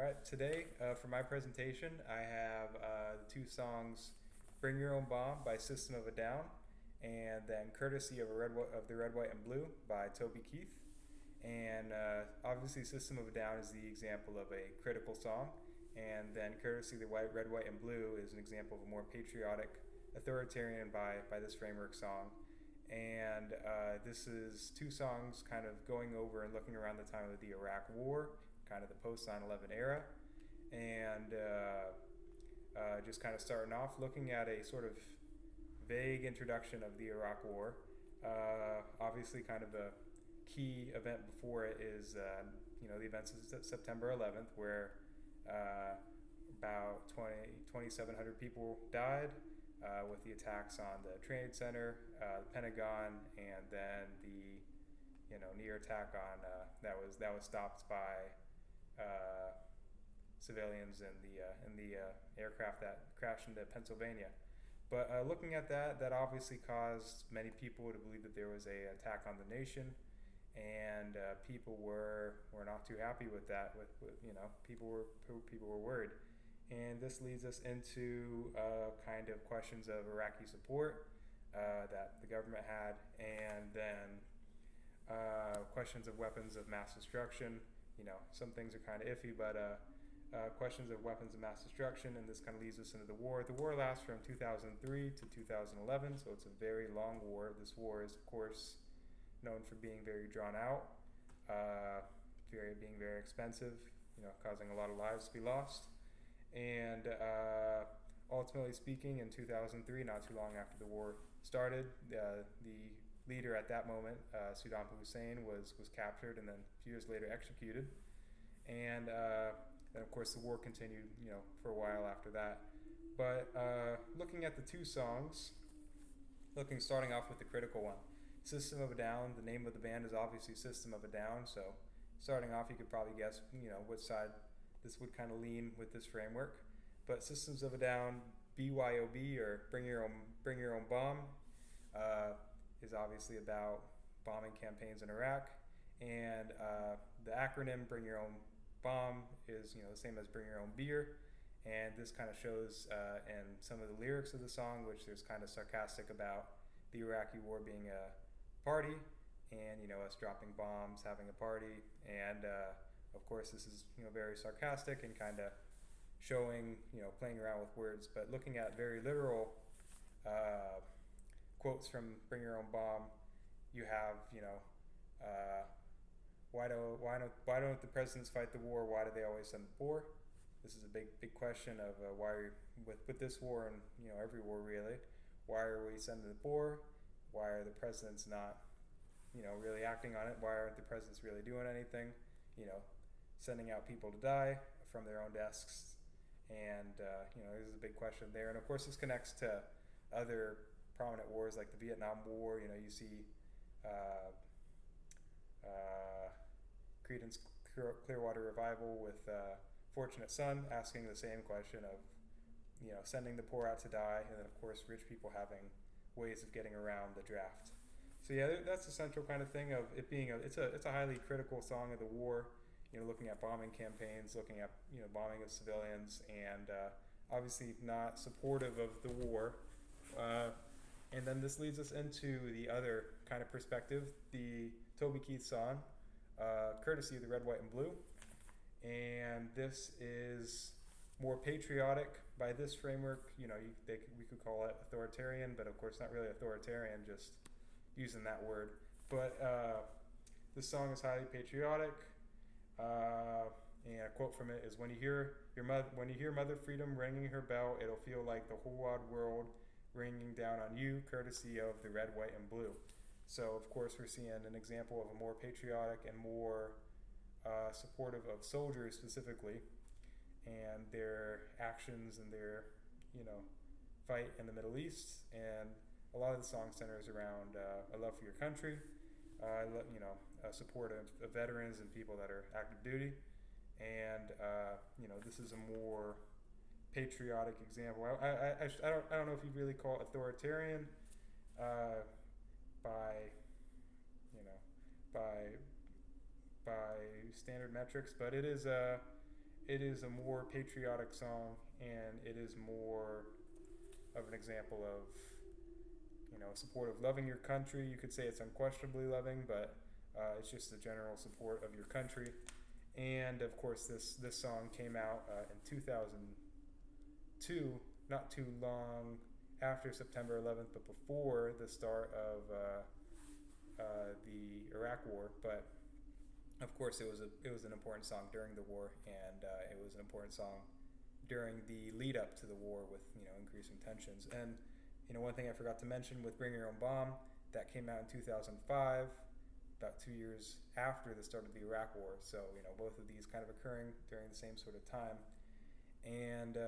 right, today for my presentation, I have the two songs "Bring Your Own Bomb" by System of a Down, and then "Courtesy of the Red, White, and Blue" by Toby Keith. And obviously, System of a Down is the example of a critical song, and then "Courtesy of the Red, White, and Blue" is an example of a more patriotic, authoritarian by this framework song. And this is two songs kind of going over and looking around the time of the Iraq War, kind of the post 9/11 era, and just kind of starting off looking at a sort of vague introduction of the Iraq War. Obviously, kind of the key event before it is the events of September 11th, where about 2,700 people died with the attacks on the Trade Center, the Pentagon, and then the near attack on that was stopped by civilians in the aircraft that crashed into Pennsylvania. But looking at that obviously caused many people to believe that there was a attack on the nation, and people were not too happy with that. People were worried, and this leads us into kind of questions of Iraqi support that the government had, and then questions of weapons of mass destruction. Some things are kind of iffy, but questions of weapons of mass destruction, and this kind of leads us into the war. The war lasts from 2003 to 2011, so it's a very long war. This war is, of course, known for being very drawn out, being very expensive, causing a lot of lives to be lost. And ultimately speaking, in 2003, not too long after the war started, the leader at that moment, Saddam Hussein, was captured and then a few years later executed. And then, of course, the war continued, for a while after that. But looking at the two songs, starting off with the critical one, System of a Down. The name of the band is obviously System of a Down, so starting off, you could probably guess, which side this would kind of lean with this framework. But Systems of a Down, BYOB, or Bring Your Own Bomb, is obviously about bombing campaigns in Iraq, and the acronym Bring Your Own Bomb is the same as Bring Your Own Beer, and this kind of shows in some of the lyrics of the song, which there's kind of sarcastic about the Iraqi war being a party, and us dropping bombs, having a party, and of course this is very sarcastic and kind of showing playing around with words, but looking at very literal quotes from Bring Your Own Bomb, you have why don't the presidents fight the war? Why do they always send the poor? This is a big question of why with this war and every war really. Why are we sending the poor? Why are the presidents not really acting on it? Why aren't the presidents really doing anything? Sending out people to die from their own desks, and this is a big question there. And of course, this connects to other prominent wars like the Vietnam War. You see Creedence Clearwater Revival with Fortunate Son asking the same question of sending the poor out to die, and then of course rich people having ways of getting around the draft. So yeah, that's the central kind of thing of it being it's a highly critical song of the war. Looking at bombing campaigns, looking at bombing of civilians, and obviously not supportive of the war. And then this leads us into the other kind of perspective, the Toby Keith song, Courtesy of the Red, White, and Blue. And this is more patriotic by this framework. We could call it authoritarian, but of course not really authoritarian, just using that word. But this song is highly patriotic. And a quote from it is, when you hear Mother Freedom ringing her bell, it'll feel like the whole wide world ringing down on you, courtesy of the red, white, and blue. So of course we're seeing an example of a more patriotic and more supportive of soldiers specifically, and their actions and their fight in the Middle East. And a lot of the song centers around a love for your country, support of veterans and people that are active duty, and this is a more patriotic example. I don't know if you really call it authoritarian by by standard metrics, but it is it is a more patriotic song, and it is more of an example of, support of loving your country. You could say it's unquestionably loving, but it's just the general support of your country. And of course, this song came out in 2002, not too long after September 11th, but before the start of the Iraq War. But of course, it was an important song during the war, and it was an important song during the lead up to the war with increasing tensions. And one thing I forgot to mention with Bring Your Own Bomb, that came out in 2005, about 2 years after the start of the Iraq War. So both of these kind of occurring during the same sort of time. And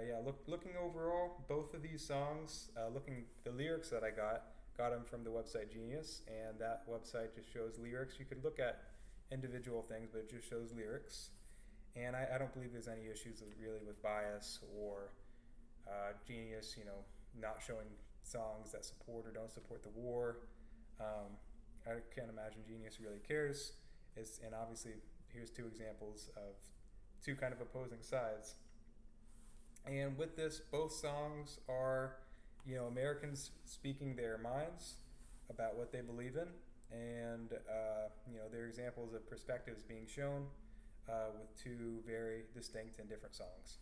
looking overall, both of these songs, the lyrics that I got them from the website Genius, and that website just shows lyrics. You could look at individual things, but it just shows lyrics. And I don't believe there's any issues with bias or Genius, not showing songs that support or don't support the war. I can't imagine Genius really cares. And obviously, here's two examples of two kind of opposing sides. And with this, both songs are, Americans speaking their minds about what they believe in, and they're examples of perspectives being shown with two very distinct and different songs.